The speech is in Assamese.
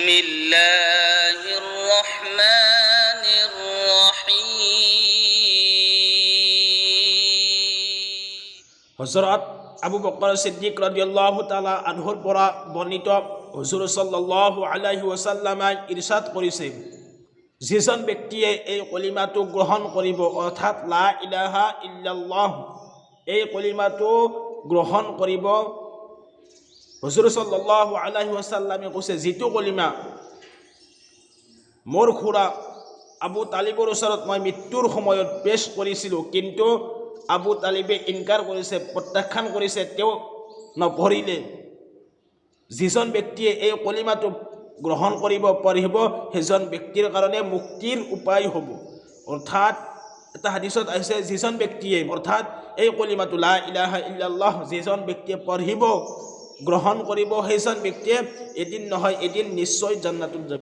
বিসমিল্লাহিৰ ৰহমানিৰ ৰহিম। হযৰত আবু বকৰ সিদ্দিক ৰাদিয়াল্লাহু তাআলা আনহুৰ পৰা বৰ্ণিত হুজুৰ সাল্লাল্লাহু আলাইহি ওয়াসাল্লামে ইৰশাদ কৰিছে, যিজন ব্যক্তিয়ে এই কলিমাটো গ্ৰহণ কৰিব অৰ্থাৎ লা ইলাহা ইল্লাল্লাহ এই কলিমাটো গ্ৰহণ কৰিব, হুজুৰ সাল্লাল্লাহু আলাইহি ওয়াসাল্লামে কৈছে যিটো কলিমা মোৰ খুৰা আবু তালিবৰ ওচৰত মই মৃত্যুৰ সময়ত পেশ কৰিছিলোঁ, কিন্তু আবু তালিবে ইনকাৰ কৰিছে, প্ৰত্যাখ্যান কৰিছে, তেওঁ নপঢ়িলে। যিজন ব্যক্তিয়ে এই কলিমাটো গ্ৰহণ কৰিব পঢ়িব সেইজন ব্যক্তিৰ কাৰণে মুক্তিৰ উপায় হ'ব। অৰ্থাৎ এটা হাদিছত আহিছে, যিজন ব্যক্তিয়ে অৰ্থাৎ এই কলিমাটো লা ইলাহা ইল্লাল্লাহ যিজন ব্যক্তিয়ে পঢ়িব গ্ৰহণ কৰিব সেইজন ব্যক্তিয়ে এদিন নহয় এদিন নিশ্চয় জান্নাতুত যাব।